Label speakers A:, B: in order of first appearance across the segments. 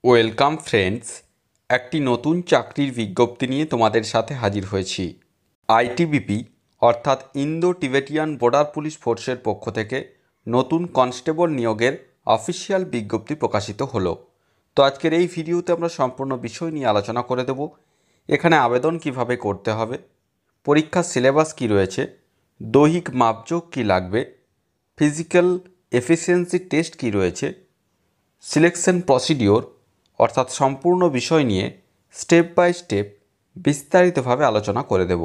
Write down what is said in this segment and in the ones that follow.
A: Welcome friends, একটি নতুন চাকরির বিজ্ঞপ্তি নিয়ে তোমাদের সাথে হাজির হয়েছি। আইটিবিপি অর্থাৎ ইন্দো টিবেটিয়ান বর্ডার পুলিশ ফোর্সের পক্ষ থেকে নতুন কনস্টেবল নিয়োগের অফিসিয়াল বিজ্ঞপ্তি প্রকাশিত হলো। তো আজকের এই ভিডিওতে আমরা সম্পূর্ণ বিষয় নিয়ে আলোচনা করে দেব। এখানে আবেদন কিভাবে করতে হবে, পরীক্ষার সিলেবাস কী রয়েছে, দৈহিক মাপজোক কী লাগবে, ফিজিক্যাল এফিসিয়েন্সি টেস্ট কী রয়েছে, সিলেকশন প্রসিডিওর অর্থাৎ সম্পূর্ণ বিষয় নিয়ে স্টেপ বাই স্টেপ বিস্তারিতভাবে আলোচনা করে দেব।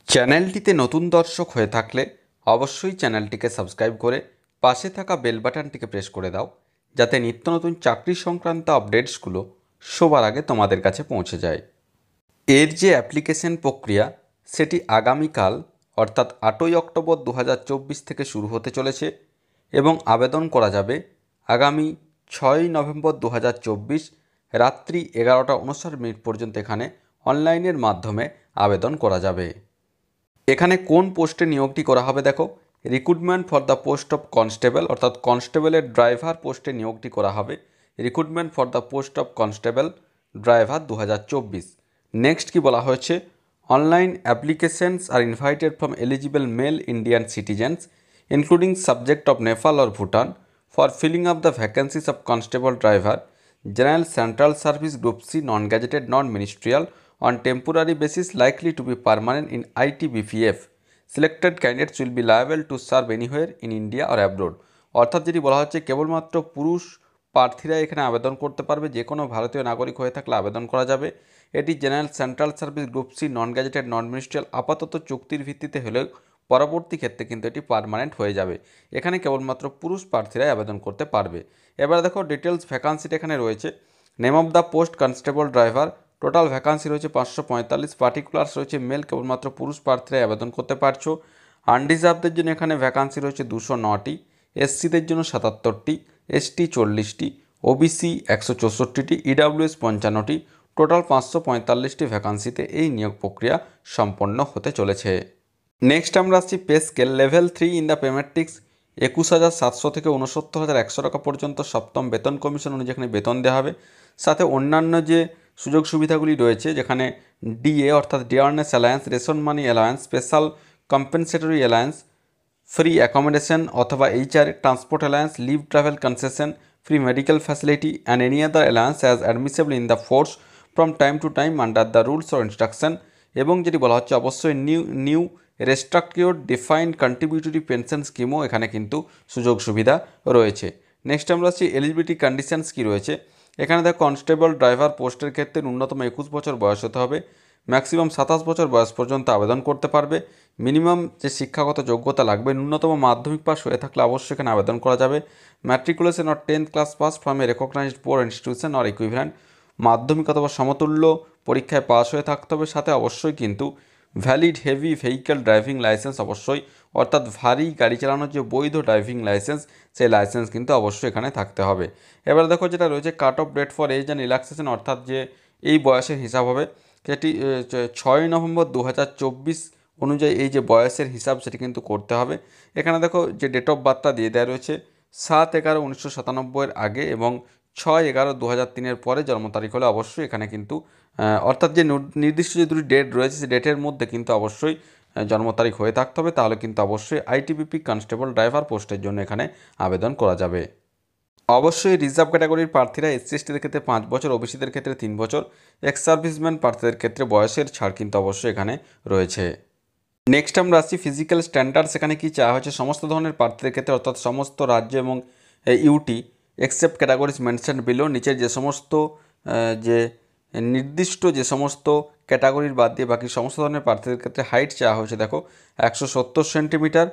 A: চ্যানেলটিতে নতুন দর্শক হয়ে থাকলে অবশ্যই চ্যানেলটিকে সাবস্ক্রাইব করে পাশে থাকা বেল বাটনটিকে প্রেস করে দাও, যাতে নিত্য নতুন চাকরি সংক্রান্ত আপডেটসগুলো সবার আগে তোমাদের কাছে পৌঁছে যায়। এর যে অ্যাপ্লিকেশন প্রক্রিয়া সেটি আগামীকাল অর্থাৎ 8ই অক্টোবর 2024 থেকে শুরু হতে চলেছে এবং আবেদন করা যাবে আগামী 6ই নভেম্বর 2024 রাত্রি 11:59 পর্যন্ত। এখানে অনলাইনের মাধ্যমে আবেদন করা যাবে। এখানে কোন পোস্টে নিয়োগটি করা হবে দেখো, recruitment for the post of constable অর্থাৎ কনস্টেবলের ড্রাইভার পোস্টে নিয়োগটি করা হবে। Recruitment for the post of constable driver 2024। Next কি বলা হয়েছে, online applications are invited from eligible male Indian citizens including subject of Nepal or Bhutan for filling up the vacancies of constable driver, general central service group C non-gazetted non-ministerial on temporary basis likely to be permanent in ITBPF. Selected candidates will be liable to serve anywhere in India or abroad. অর্থাৎ যেটি বলা হচ্ছে কেবলমাত্র পুরুষ প্রার্থীরা এখানে আবেদন করতে পারবে, যে কোনো ভারতীয় নাগরিক হয়ে থাকলে আবেদন করা যাবে। এটি general central service group C non gazetted non ministerial আপাতত চুক্তির ভিত্তিতে হলেও পরবর্তী ক্ষেত্রে কিন্তু এটি পার্মানেন্ট হয়ে যাবে। এখানে কেবলমাত্র পুরুষ প্রার্থীরাই আবেদন করতে পারবে। এবার দেখো ডিটেলস ভ্যাকান্সিটা এখানে রয়েছে। Name of the post constable driver, total vacancy রয়েছে 545, পার্টিকুলার্স রয়েছে মেল, কেবলমাত্র পুরুষ প্রার্থীরাই আবেদন করতে পারছো। আনরিজার্ভদের জন্য এখানে ভ্যাকান্সি রয়েছে 209টি, এসসিদের জন্য 77টি, এসটি 40টি, ওবিসি 164টি, ইডাব্লিউএস 55টি, টোটাল 545টি ভ্যাকান্সিতে এই নিয়োগ প্রক্রিয়া সম্পন্ন হতে চলেছে। নেক্সট আমরা আসছি pay scale level 3 in the pay matrix 21,700 থেকে 69,100 টাকা পর্যন্ত সপ্তম বেতন কমিশন অনুযায়ী এখানে বেতন দেওয়া হবে। সাথে অন্যান্য যে সুযোগ সুবিধাগুলি রয়েছে, যেখানে ডিএ অর্থাৎ dearness allowance, ration money allowance, special compensatory allowance, free accommodation অথবা HR transport allowance, leave travel concession, free medical facility and any other allowance as admissible in the force from time to time under the rules or instruction. এবং যেটি বলা হচ্ছে অবশ্যই new restructured defined contributory pension স্কিমও এখানে কিন্তু সুযোগ সুবিধা রয়েছে। নেক্সট আমরা আসছি এলিজিবিলিটি কন্ডিশনস কী রয়েছে। এখানে দেখো কনস্টেবল ড্রাইভার পোস্টের ক্ষেত্রে ন্যূনতম 21 বছর বয়স হতে হবে, ম্যাক্সিমাম 27 বছর বয়স পর্যন্ত আবেদন করতে পারবে। মিনিমাম যে শিক্ষাগত যোগ্যতা লাগবে, ন্যূনতম মাধ্যমিক পাস হয়ে থাকলে অবশ্যই এখানে আবেদন করা যাবে। Matriculation or 10th class past from a recognized board institution or equivalent, মাধ্যমিক অথবা সমতুল্য পরীক্ষায় পাস হয়ে থাকতে হবে। সাথে অবশ্যই কিন্তু valid heavy vehicle driving licence অবশ্যই, অর্থাৎ ভারী গাড়ি চালানোর যে বৈধ ড্রাইভিং লাইসেন্স, সেই লাইসেন্স কিন্তু অবশ্যই এখানে থাকতে হবে। এবার দেখো যেটা রয়েছে cut off date for age and relaxation, অর্থাৎ যে এই বয়সের হিসাব হবে সেটি 6ই নভেম্বর 2024 অনুযায়ী এই যে বয়সের হিসাব সেটি কিন্তু করতে হবে। এখানে দেখো যে ডেট অফ বার্থটা দিয়ে দেওয়া রয়েছে 7/11/1997 আগে এবং 6/11/2003 পরে জন্ম তারিখ হলে অবশ্যই এখানে কিন্তু অর্থাৎ যে নির্দিষ্ট যে দুটি ডেট রয়েছে সেই ডেটের মধ্যে কিন্তু অবশ্যই জন্ম তারিখ হয়ে থাকতে হবে, তাহলে কিন্তু অবশ্যই আইটিবিপি কনস্টেবল ড্রাইভার পোস্টের জন্য এখানে আবেদন করা যাবে। অবশ্যই রিজার্ভ ক্যাটাগরির প্রার্থীরা এসসি এসটিদের ক্ষেত্রে 5 বছর, ওবিসিদের ক্ষেত্রে 3 বছর, এক্স সার্ভিসম্যান প্রার্থীদের ক্ষেত্রে বয়সের ছাড় কিন্তু অবশ্যই এখানে রয়েছে। নেক্সট আমরা আসছি ফিজিক্যাল স্ট্যান্ডার্ডস। এখানে কি চাওয়া হয়েছে সমস্ত ধরনের প্রার্থীদের ক্ষেত্রে, অর্থাৎ সমস্ত রাজ্য এবং UT except categories mention below, নিচের যে সমস্ত যে নির্দিষ্ট যে সমস্ত ক্যাটাগরির বাদ দিয়ে বাকি সমস্ত ধরনের প্রার্থীদের ক্ষেত্রে হাইট চাওয়া হয়েছে দেখো 170 সেন্টিমিটার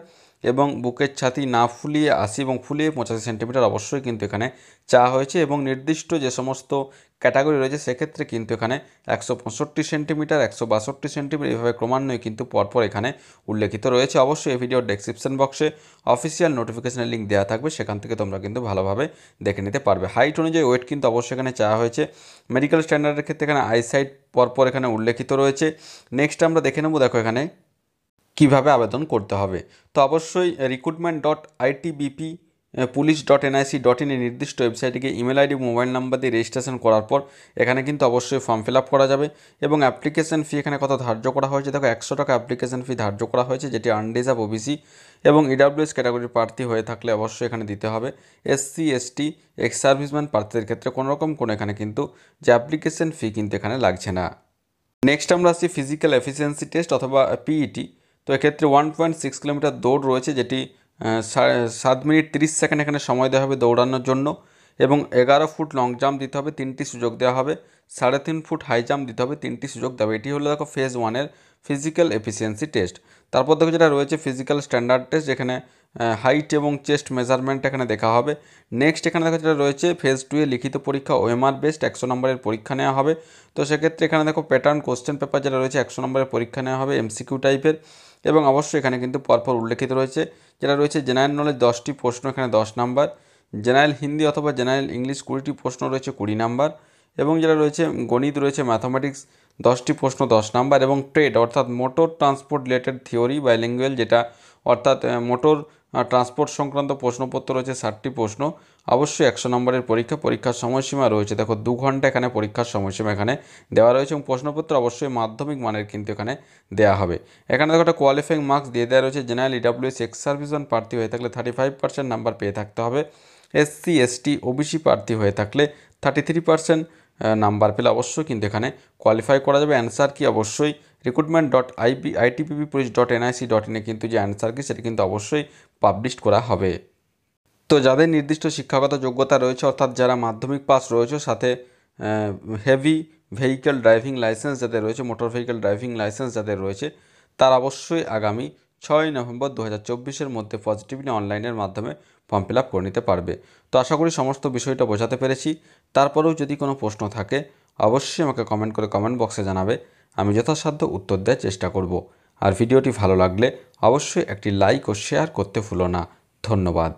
A: এবং বুকের ছাতি না ফুলিয়ে 80 এবং ফুলিয়ে 85 সেন্টিমিটার অবশ্যই কিন্তু এখানে চাওয়া হয়েছে। এবং নির্দিষ্ট যে সমস্ত ক্যাটাগরি রয়েছে সেক্ষেত্রে কিন্তু এখানে 165 সেন্টিমিটার, 162 সেন্টিমিটার এইভাবে ক্রমান্বয়ে কিন্তু পরপর এখানে উল্লেখিত রয়েছে। অবশ্যই এই ভিডিওর ডেসক্রিপশন বক্সে অফিসিয়াল নোটিফিকেশনের লিঙ্ক দেওয়া থাকবে, সেখান থেকে তোমরা কিন্তু ভালোভাবে দেখে নিতে পারবে। হাইট অনুযায়ী ওয়েট কিন্তু অবশ্যই এখানে চাওয়া হয়েছে। মেডিকেল স্ট্যান্ডার্ডের ক্ষেত্রে এখানে আইসাইট পরপর এখানে উল্লেখিত রয়েছে। নেক্সট আমরা দেখে নেব দেখো এখানে কীভাবে আবেদন করতে হবে। তো অবশ্যই recruitment.itbp pulice.nic.in এই নির্দিষ্ট ওয়েবসাইটে গিয়ে ইমেল আইডি মোবাইল নাম্বার দিয়ে রেজিস্ট্রেশন করার পর এখানে কিন্তু অবশ্যই ফর্ম ফিল আপ করা যাবে। এবং অ্যাপ্লিকেশন ফি এখানে কত ধার্য করা হয়েছে, দেখো 100 টাকা অ্যাপ্লিকেশন ফি ধার্য করা হয়েছে, যেটি আনরিজার্ভ ওবিসি এবং ইডাব্লিউএস ক্যাটাগরির প্রার্থী হয়ে থাকলে অবশ্যই এখানে দিতে হবে। এসসি এসটি এক্স সার্ভিসম্যান প্রার্থীদের ক্ষেত্রে কোনোরকম কোনো এখানে কিন্তু যে অ্যাপ্লিকেশন ফি কিন্তু এখানে লাগছে না। নেক্সট আমরা আসছি ফিজিক্যাল এফিসিয়েন্সি টেস্ট অথবা পিইটি। তো এক্ষেত্রে 1.6 কিলোমিটার দৌড় রয়েছে, যেটি 7 মিনিট 30 সেকেন্ড এখানে সময় দেওয়া হবে দৌড়ানোর জন্য। এবং 11 ফুট লং জাম্প দিতে হবে, 3টি সুযোগ দেওয়া হবে। 3.5 ফুট হাই জাম্প দিতে হবে, 3টি সুযোগ দেওয়া হবে। এটি হলো দেখো ফেজ 1-এর ফিজিক্যাল এফিসিয়েন্সি টেস্ট। তারপর দেখো যেটা রয়েছে ফিজিক্যাল স্ট্যান্ডার্ড টেস্ট, যেখানে হাইট এবং চেস্ট মেজারমেন্ট এখানে দেখা হবে। নেক্সট এখানে দেখো যেটা রয়েছে ফেজ 2-এ লিখিত পরীক্ষা ওএমআর বেস্ট 100 নম্বরের পরীক্ষা নেওয়া হবে। তো সেক্ষেত্রে এখানে দেখো প্যাটার্ন কোশ্চেন পেপার যেটা রয়েছে 100 নম্বরের পরীক্ষা নেওয়া হবে এমসিকিউ টাইপের। এবং অবশ্যই এখানে কিন্তু পরপর উল্লেখিত রয়েছে যেটা রয়েছে জেনারেল নলেজ 10টি প্রশ্ন এখানে 10 নাম্বার, জেনারেল হিন্দি অথবা জেনারেল ইংলিশ 20টি প্রশ্ন রয়েছে 20 নাম্বার, এবং যেটা রয়েছে গণিত রয়েছে ম্যাথামেটিক্স 10টি প্রশ্ন 10 নাম্বার, এবং ট্রেড অর্থাৎ motor transport related theory bilingual যেটা অর্থাৎ মোটর ট্রান্সপোর্ট সংক্রান্ত প্রশ্নপত্র রয়েছে 60টি প্রশ্ন, অবশ্যই 100 নম্বরের পরীক্ষার সময়সীমা রয়েছে দেখো 2 ঘন্টা এখানে পরীক্ষার সময়সীমা এখানে দেওয়া রয়েছে। এবং প্রশ্নপত্র অবশ্যই মাধ্যমিক মানের কিন্তু এখানে দেওয়া হবে। এখানে দেখো একটা কোয়ালিফাইং মার্কস দিয়ে দেওয়া রয়েছে। জেনারেল ইডাব্লিউএস এক্স সার্ভিসম্যান প্রার্থী হয়ে থাকলে 35% নাম্বার পেয়ে থাকতে হবে। এসসি এসটি ওবিসি প্রার্থী হয়ে থাকলে 33% নাম্বার পেলে অবশ্যই কিন্তু এখানে কোয়ালিফাই করা যাবে। অ্যান্সার কি অবশ্যই recruitment.itpbpolice.nic.in কিন্তু যে অ্যান্সার কি সেটা কিন্তু অবশ্যই পাবলিশ করা হবে। তো যাদের নির্দিষ্ট শিক্ষাগত যোগ্যতা রয়েছে অর্থাৎ যারা মাধ্যমিক পাস রয়েছে, সাথে হেভি ভেহিক্যাল ড্রাইভিং লাইসেন্স যাদের রয়েছে, মোটর ভেহিক্যাল ড্রাইভিং লাইসেন্স যাদের রয়েছে, তারা অবশ্যই আগামী 6 নভেম্বর 2024-এর মধ্যে পজিটিভলি অনলাইনের মাধ্যমে ফর্ম ফিল আপ করে নিতে পারবে। তো আশা করি সমস্ত বিষয়টা বোঝাতে পেরেছি। তারপরেও যদি কোনো প্রশ্ন থাকে অবশ্যই আমাকে কমেন্ট করে কমেন্ট বক্সে জানাবে, আমি যথাসাধ্য উত্তর দেওয়ার চেষ্টা করব। আর ভিডিওটি ভালো লাগলে অবশ্যই একটি লাইক ও শেয়ার করতে ভুলো না। ধন্যবাদ।